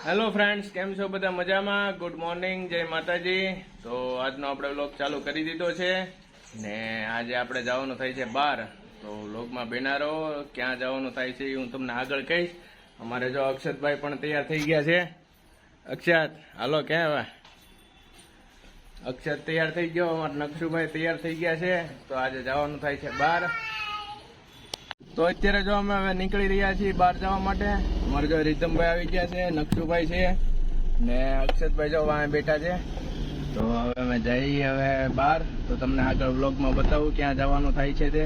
Hello friends, કેમ છો બધા? મજામાં? ગુડ મોર્નિંગ, જય માતાજી. તો આજનો આપણે વ્લોગ ચાલુ કરી દીધો છે ને આજે આપણે જવાનું થાય છે બહાર. તો વ્લોગમાં બેના રહો. ક્યાં જવાનું થાય છે એ હું તમને આગળ કહીશ. અમારે જો અક્ષતભાઈ પણ તૈયાર થઈ ગયા છે. અક્ષત, હાલો ક્યાં હવે? અક્ષત તૈયાર થઈ ગયો, અમારા નકશુભાઈ તૈયાર થઈ ગયા છે. તો આજે જવાનું થાય છે બહાર. તો અત્યારે જો અમે હવે નીકળી રહ્યા છીએ બહાર જવા માટે. અમારે જો રીતમભાઈ આવી ગયા છે, નકશુભાઈ છે ને અક્ષતભાઈ જો વાંહે બેઠા છે. તો હવે અમે જઈએ હવે બહાર. તો તમને આગળ વ્લોગમાં બતાવું ક્યાં જવાનું થાય છે તે.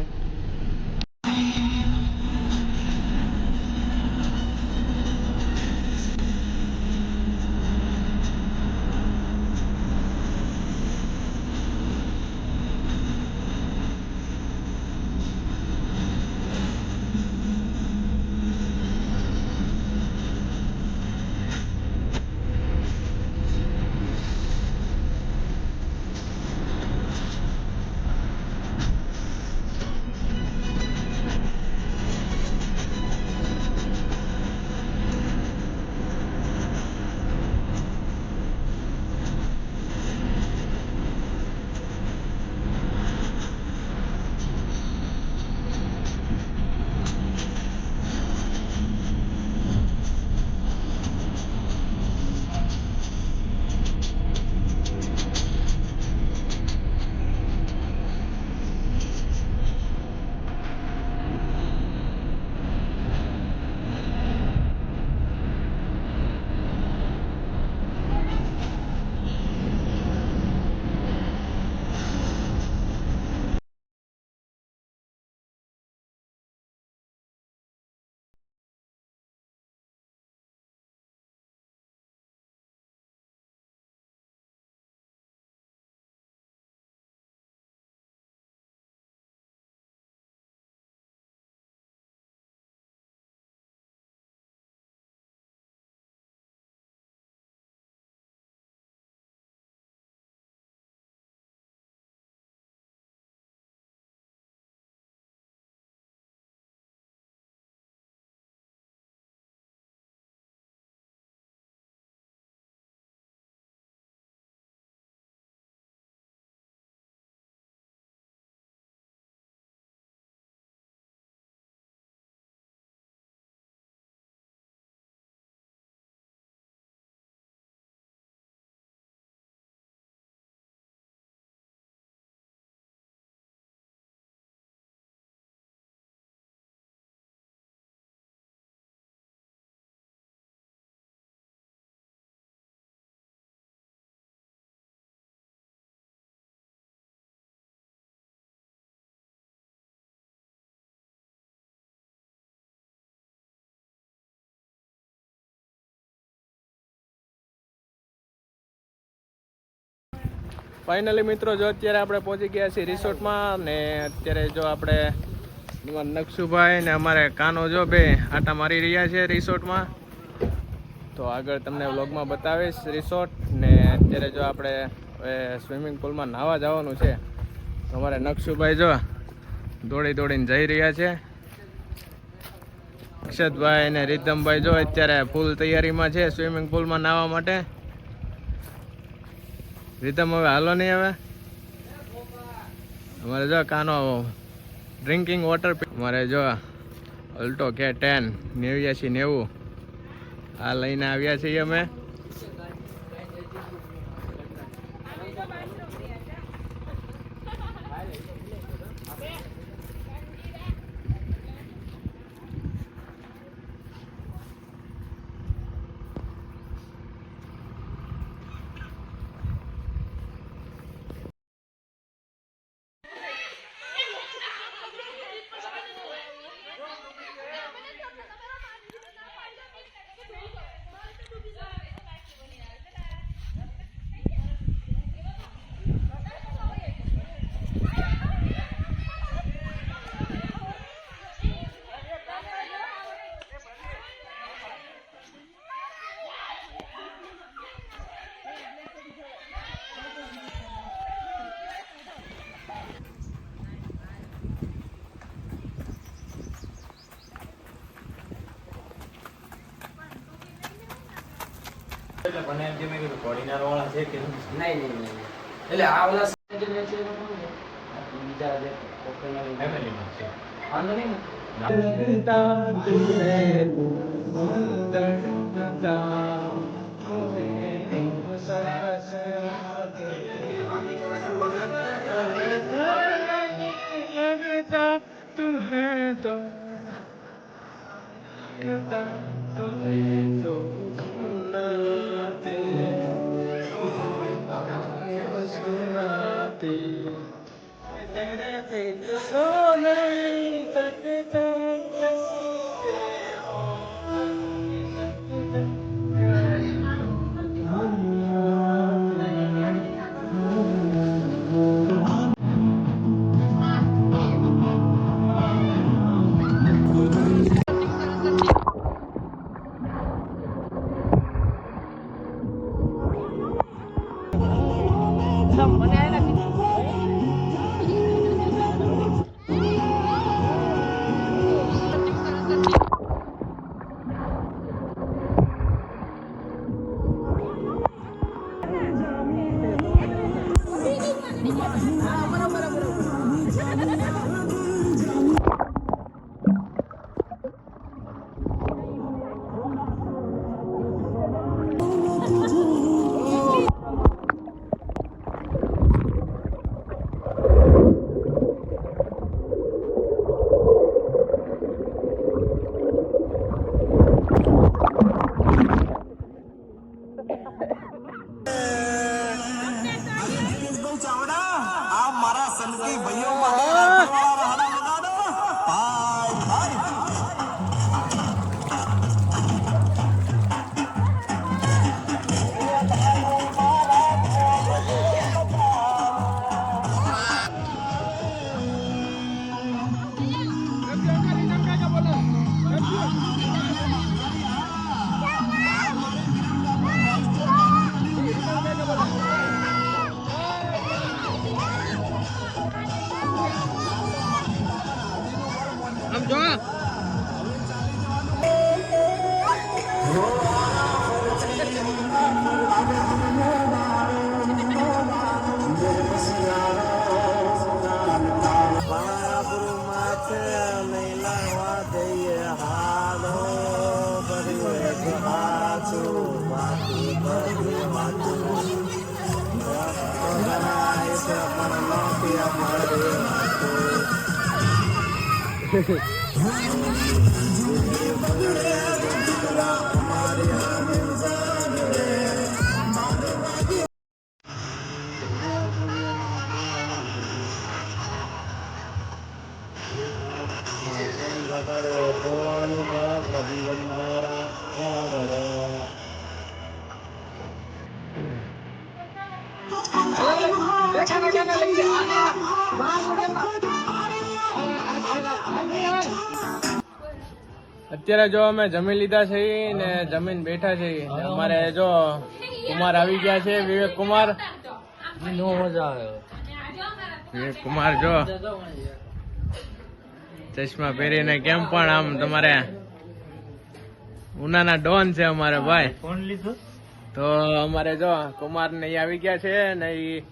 ફાઇનલી મિત્રો, જો અત્યારે આપણે પહોંચી ગયા છીએ રિસોર્ટમાં. ને અત્યારે જો આપણે નકશુભાઈ ને અમારે કાનો જો બે આટા મારી રહ્યા છે રિસોર્ટમાં. તો આગળ તમને વ્લોગમાં બતાવીશ રિસોર્ટ. ને અત્યારે જો આપણે સ્વિમિંગ પુલમાં નાહવા જવાનું છે. અમારે નકશુભાઈ જો દોડીને જઈ રહ્યા છે. અક્ષતભાઈ ને રીતમભાઈ જો અત્યારે ફૂલ તૈયારીમાં છે સ્વિમિંગ પુલમાં નાહવા માટે. રીતમ, હવે હાલો નહીં હવે. અમારે જો કાનો ડ્રિંકિંગ વોટર. અમારે જો અલ્ટો K10 8990 આ લઈને આવ્યા છીએ અમે. એટલે મને એમ કે મેં કીધું કોડીનાર વાળા છે કે નહીં. એટલે આ ઓલા જે મેચ છે એમાં કોણ છે? બીજા જે કોકરીના ફેમિલીમાં છે. વાંધો નહીં ને? અત્યારે જો અમે જમી લીધા છે ને જમીન બેઠા છે. અમારે જો કુમાર આવી ગયા છે, વિવેક કુમાર. નો મજા આવે. વિવેક કુમાર જો ચશ્મા પહેરીને કેમ પણ આમ તમારે ઉનાના ડોન છે અમારે ભાઈ. ફોન લીધો તો અમારે જો કુમાર ને ઈ આવી ગયા છે ને ઈ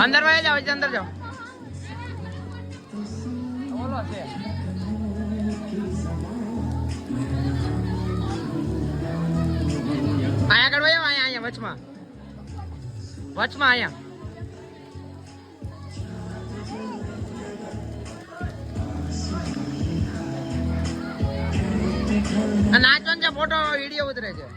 અંદર માં જાઓ, અંદર જાઓ. આયા કરવા જાવ, આયા વચમાં આયા. નાચો ને ફોટો વિડીયો ઉતરે છે.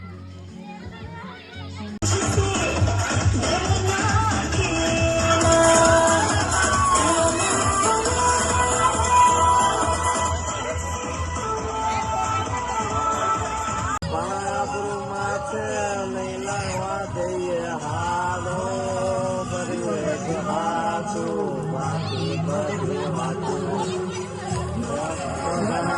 Bye.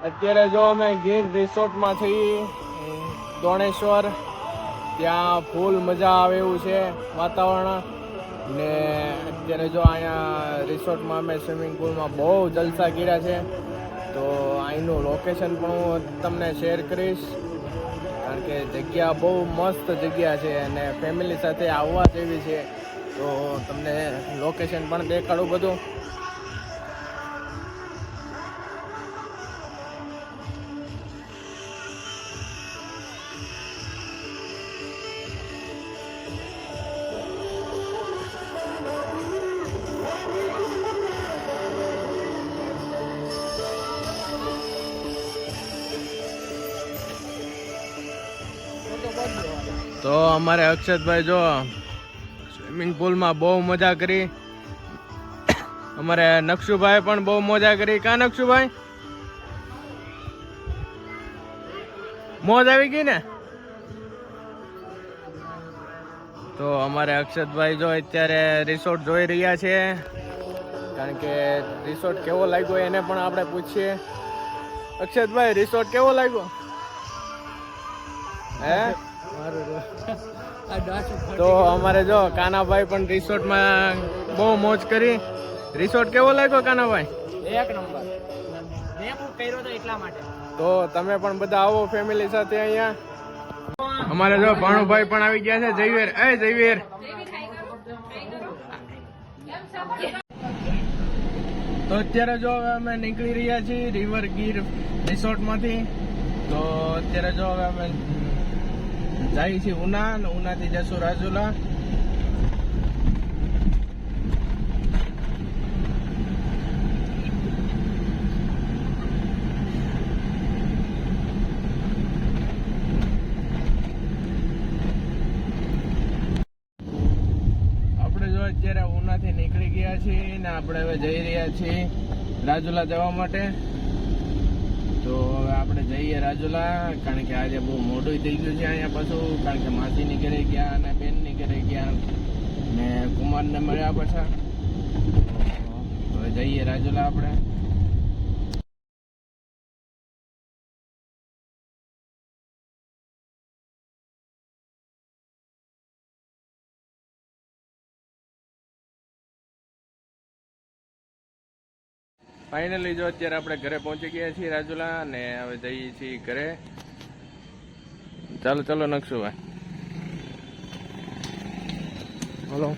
અત્યારે જો અમે ગીર રિસોર્ટમાંથી દોણેશ્વર, ત્યાં ફૂલ મજા આવે એવું છે વાતાવરણ. ને અત્યારે જો અહીંયા રિસોર્ટમાં અમે સ્વિમિંગ પુલમાં બહુ જલસા કર્યા છે. તો અહીંનું લોકેશન પણ હું તમને શેર કરીશ, કારણ કે જગ્યા બહુ મસ્ત જગ્યા છે અને ફેમિલી સાથે આવવા જેવી છે. તો તમને લોકેશન પણ દેખાડું બધું. તો અમારે અક્ષતભાઈ જો સ્વિમિંગ પુલમાં બહુ મજા કરી. અમારે નક્ષુભાઈ પણ બહુ મજા કરી. કા નક્ષુભાઈ, મોજ આવી ગઈ ને? તો અમારે અક્ષતભાઈ જો અત્યારે રિસોર્ટ જોઈ રહ્યા છે, કારણ કે રિસોર્ટ કેવો લાગ્યો એને પણ આપણે પૂછીએ. અક્ષતભાઈ, રિસોર્ટ કેવો લાગ્યો? હે? તો અમારે જો કાનાભાઈ પણ રિસોર્ટમાં બહુ મોજ કરી. રિસોર્ટ કેવો લાગ્યો કાનાભાઈ? એક નંબર. મેં બુક કર્યો તો એટલા માટે. તો તમે પણ બધા આવો ફેમિલી સાથે અહીંયા. અમારે જો ભાણુભાઈ પણ આવી ગયા છે. જયવીર, એ જયવીર, તો અત્યારે જો હવે અમે નીકળી રહ્યા છીએ રિવર ગીર રિસોર્ટમાંથી. તો અત્યારે જો હવે અમે જાય છે ઉના, અને ઉનાથી જશું રાજુલા. આપણે જો અત્યારે ઉનાથી નીકળી ગયા છીએ ને આપણે હવે જઈ રહ્યા છીએ રાજુલા જવા માટે. તો હવે આપણે જઈએ રાજુલા, કારણ કે આજે બહુ મોડું થઈ ગયું છે અહીંયા પાછું, કારણ કે માસીની ઘરે ગયા અને બેનની ઘરે ગયા ને કુમારને મળ્યા પાછા. હવે જઈએ રાજુલા આપણે. ફાઇનલી જો અત્યારે આપણે ઘરે પહોંચી ગયા છીએ રાજુલા, અને હવે જઈએ છીએ ઘરે. ચાલો ચાલો નક્ષુભાઈ, હલો.